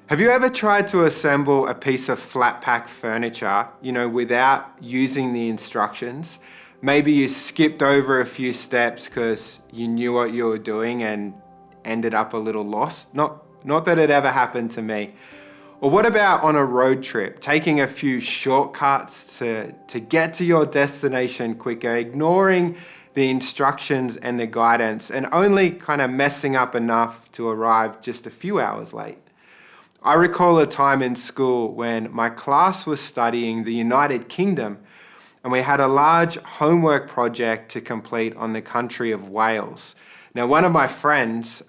Have you ever tried to assemble a piece of flat pack furniture, without using the instructions? Maybe you skipped over a few steps because you knew what you were doing and ended up a little lost. Not that it ever happened to me. Or what about on a road trip, taking a few shortcuts to get to your destination quicker, ignoring the instructions and the guidance, and only kind of messing up enough to arrive just a few hours late? I recall a time in school when my class was studying the United Kingdom, and we had a large homework project to complete on the country of Wales. Now, one of my friends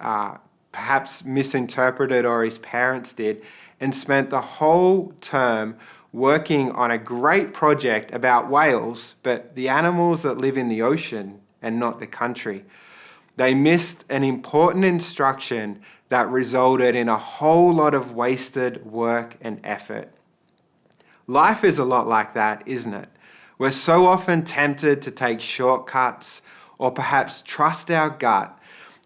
perhaps misinterpreted, or his parents did, and spent the whole term working on a great project about whales, but the animals that live in the ocean and not the country. They missed an important instruction that resulted in a whole lot of wasted work and effort. Life is a lot like that, isn't it? We're so often tempted to take shortcuts or perhaps trust our gut,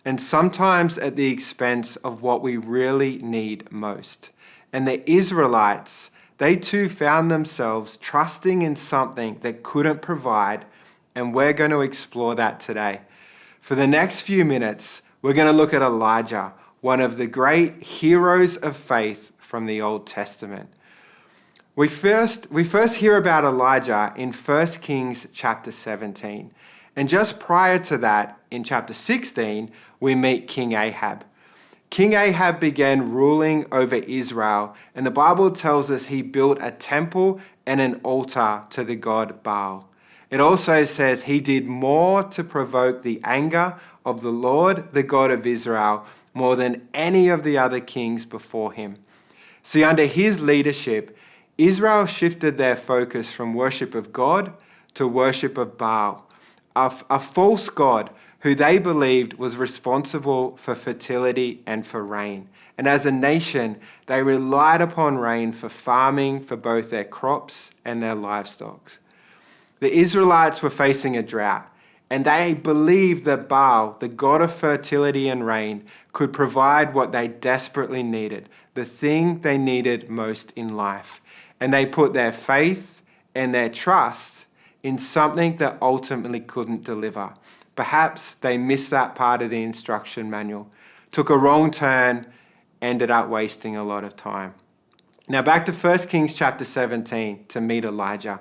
and sometimes at the expense of what we really need most. And the Israelites, they too found themselves trusting in something that couldn't provide, and we're going to explore that today. For the next few minutes, we're going to look at Elijah, one of the great heroes of faith from the Old Testament. We first hear about Elijah in 1 Kings chapter 17. And just prior to that, in chapter 16, we meet King Ahab. King Ahab began ruling over Israel, and the Bible tells us he built a temple and an altar to the god Baal. It also says he did more to provoke the anger of the Lord, the God of Israel, more than any of the other kings before him. See, under his leadership, Israel shifted their focus from worship of God to worship of Baal, a false god who they believed was responsible for fertility and for rain. And as a nation, they relied upon rain for farming for both their crops and their livestock. The Israelites were facing a drought, and they believed that Baal, the god of fertility and rain, could provide what they desperately needed, the thing they needed most in life. And they put their faith and their trust in something that ultimately couldn't deliver. Perhaps they missed that part of the instruction manual, took a wrong turn, ended up wasting a lot of time. Now back to 1 Kings chapter 17 to meet Elijah.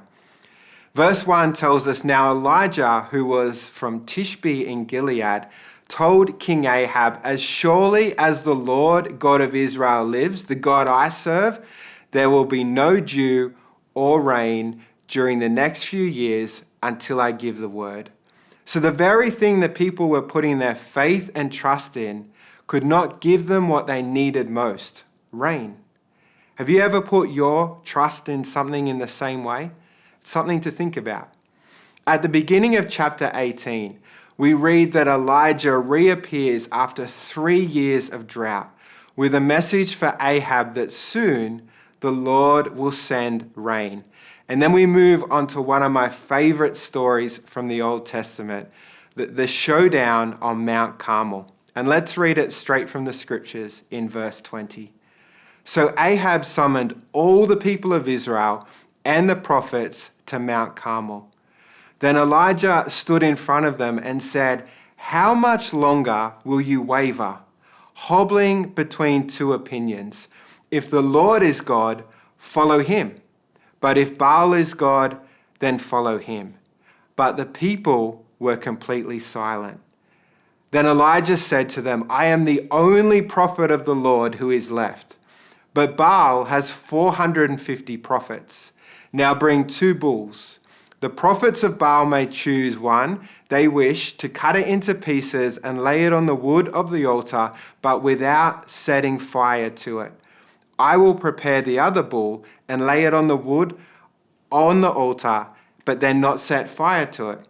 Verse 1 tells us, "Now Elijah, who was from Tishbe in Gilead, told King Ahab, 'As surely as the Lord God of Israel lives, the God I serve, there will be no dew or rain during the next few years until I give the word.'" So the very thing that people were putting their faith and trust in could not give them what they needed most, rain. Have you ever put your trust in something in the same way? It's something to think about. At the beginning of chapter 18, we read that Elijah reappears after 3 years of drought with a message for Ahab that soon the Lord will send rain. And then we move on to one of my favorite stories from the Old Testament, the showdown on Mount Carmel. And let's read it straight from the scriptures in verse 20. "So Ahab summoned all the people of Israel and the prophets to Mount Carmel. Then Elijah stood in front of them and said, 'How much longer will you waver, hobbling between two opinions? If the Lord is God, follow him. But if Baal is God, then follow him.' But the people were completely silent. Then Elijah said to them, 'I am the only prophet of the Lord who is left. But Baal has 450 prophets. Now bring 2 bulls. The prophets of Baal may choose one they wish to cut it into pieces and lay it on the wood of the altar, but without setting fire to it. I will prepare the other bull and lay it on the wood on the altar, but then not set fire to it.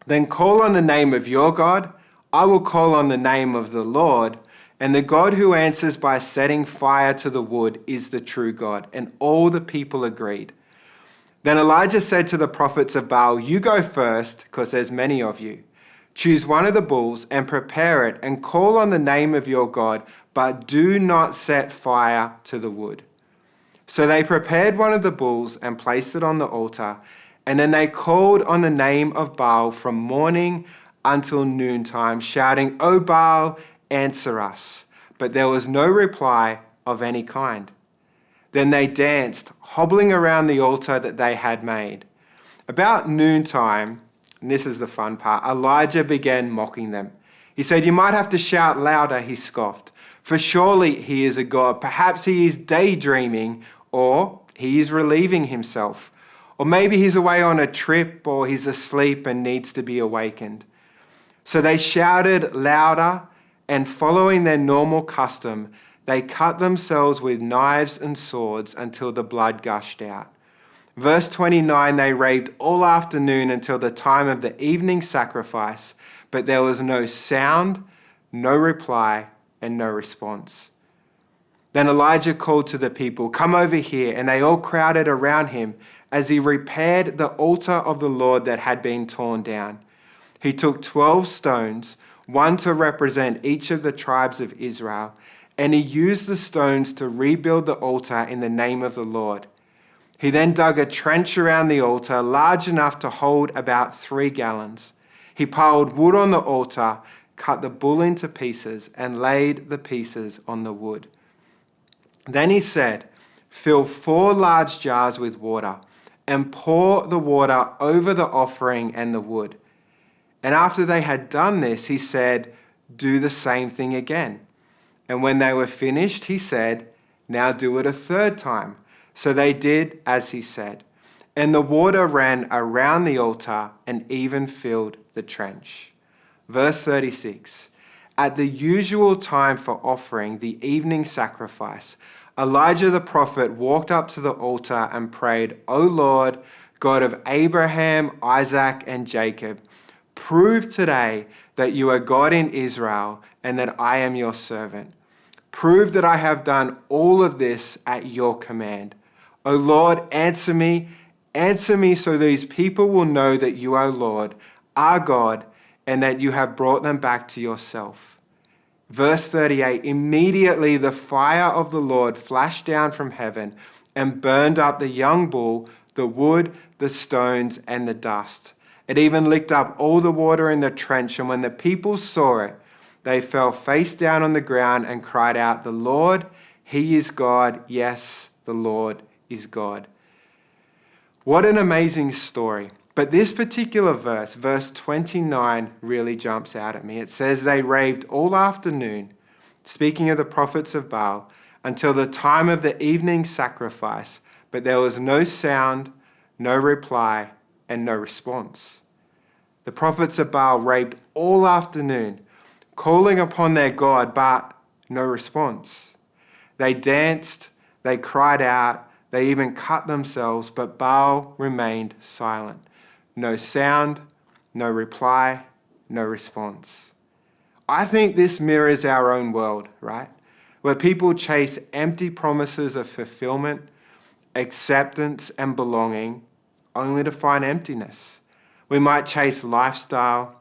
Then call on the name of your God. I will call on the name of the Lord, and the God who answers by setting fire to the wood is the true God.' And all the people agreed. Then Elijah said to the prophets of Baal, 'You go first, because there's many of you. Choose one of the bulls and prepare it and call on the name of your God, but do not set fire to the wood." So they prepared one of the bulls and placed it on the altar, and then they called on the name of Baal from morning until noontime, shouting, "O Baal, answer us." But there was no reply of any kind. Then they danced, hobbling around the altar that they had made. About noontime, and this is the fun part, Elijah began mocking them. He said, "You might have to shout louder," he scoffed, "for surely he is a god. Perhaps he is daydreaming, or he is relieving himself. Or maybe he's away on a trip, or he's asleep and needs to be awakened." So they shouted louder, and following their normal custom, they cut themselves with knives and swords until the blood gushed out. Verse 29, they raved all afternoon until the time of the evening sacrifice, but there was no sound, no reply, and no response. Then Elijah called to the people, "Come over here," and they all crowded around him as he repaired the altar of the Lord that had been torn down. He took 12 stones, one to represent each of the tribes of Israel, and he used the stones to rebuild the altar in the name of the Lord. He then dug a trench around the altar large enough to hold about 3 gallons. He piled wood on the altar, cut the bull into pieces, and laid the pieces on the wood. Then he said, "Fill 4 large jars with water and pour the water over the offering and the wood." And after they had done this, he said, "Do the same thing again." And when they were finished, he said, "Now do it a 3rd time." So they did as he said. And the water ran around the altar and even filled the trench. Verse 36. At the usual time for offering the evening sacrifice, Elijah the prophet walked up to the altar and prayed, "O Lord, God of Abraham, Isaac, and Jacob, prove today that you are God in Israel and that I am your servant. Prove that I have done all of this at your command. O Lord, answer me so these people will know that you, O Lord, are God and that you have brought them back to yourself." Verse 38, immediately the fire of the Lord flashed down from heaven and burned up the young bull, the wood, the stones, and the dust. It even licked up all the water in the trench, and when the people saw it, they fell face down on the ground and cried out, "The Lord, he is God. Yes, the Lord is God." What an amazing story. But this particular verse, verse 29, really jumps out at me. It says they raved all afternoon, speaking of the prophets of Baal, until the time of the evening sacrifice, but there was no sound, no reply, and no response. The prophets of Baal raved all afternoon, calling upon their God, but no response. They danced, they cried out, they even cut themselves, but Baal remained silent. No sound, no reply, no response. I think this mirrors our own world, right? Where people chase empty promises of fulfillment, acceptance, and belonging, only to find emptiness. We might chase lifestyle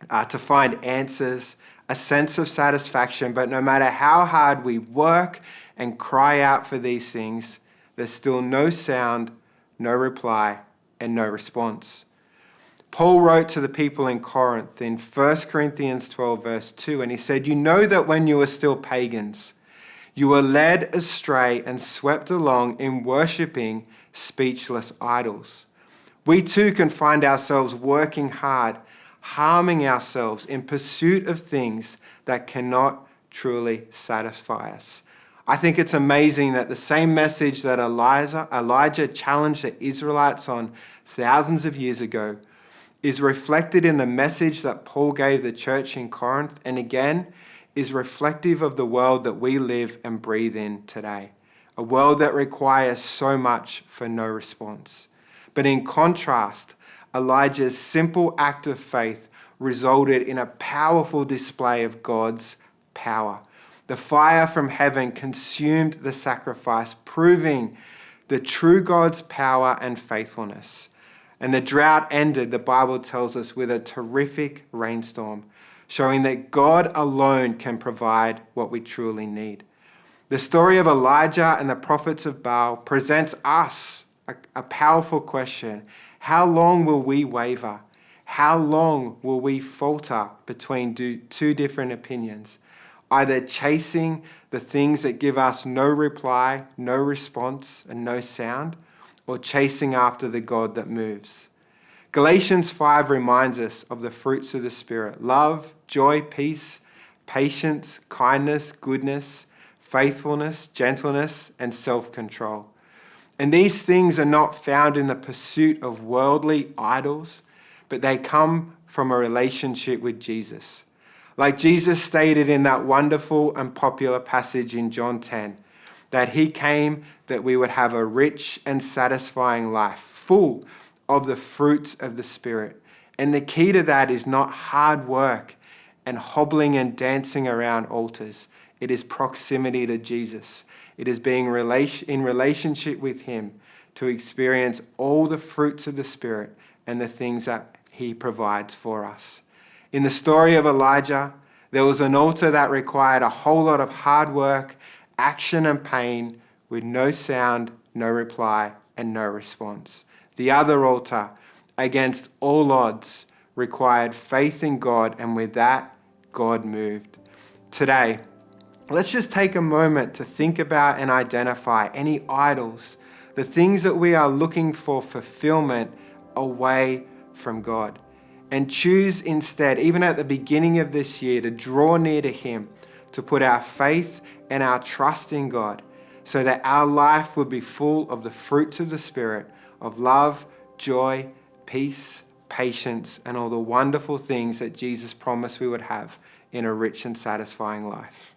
to find answers, a sense of satisfaction, but no matter how hard we work and cry out for these things, there's still no sound, no reply, and no response. Paul wrote to the people in Corinth in 1 Corinthians 12, verse 2, and he said, "You know that when you were still pagans, you were led astray and swept along in worshipping speechless idols. We too can find ourselves working hard, harming ourselves in pursuit of things that cannot truly satisfy us." I think it's amazing that the same message that Elijah challenged the Israelites on thousands of years ago is reflected in the message that Paul gave the church in Corinth, and again is reflective of the world that we live and breathe in today, a world that requires so much for no response. But in contrast, Elijah's simple act of faith resulted in a powerful display of God's power. The fire from heaven consumed the sacrifice, proving the true God's power and faithfulness. And the drought ended, the Bible tells us, with a terrific rainstorm, showing that God alone can provide what we truly need. The story of Elijah and the prophets of Baal presents us a powerful question. How long will we waver? How long will we falter between two different opinions? Either chasing the things that give us no reply, no response, and no sound, or chasing after the God that moves. Galatians 5 reminds us of the fruits of the Spirit: love, joy, peace, patience, kindness, goodness, faithfulness, gentleness, and self-control. And these things are not found in the pursuit of worldly idols, but they come from a relationship with Jesus. Like Jesus stated in that wonderful and popular passage in John 10, that he came that we would have a rich and satisfying life, full of the fruits of the Spirit. And the key to that is not hard work and hobbling and dancing around altars. It is proximity to Jesus. It is being in relationship with him to experience all the fruits of the Spirit and the things that he provides for us. In the story of Elijah, there was an altar that required a whole lot of hard work, action and pain, with no sound, no reply, and no response. The other altar, against all odds, required faith in God, and with that, God moved. Today, let's just take a moment to think about and identify any idols, the things that we are looking for fulfillment away from God. And choose instead, even at the beginning of this year, to draw near to him, to put our faith and our trust in God, so that our life would be full of the fruits of the Spirit, of love, joy, peace, patience, and all the wonderful things that Jesus promised we would have in a rich and satisfying life.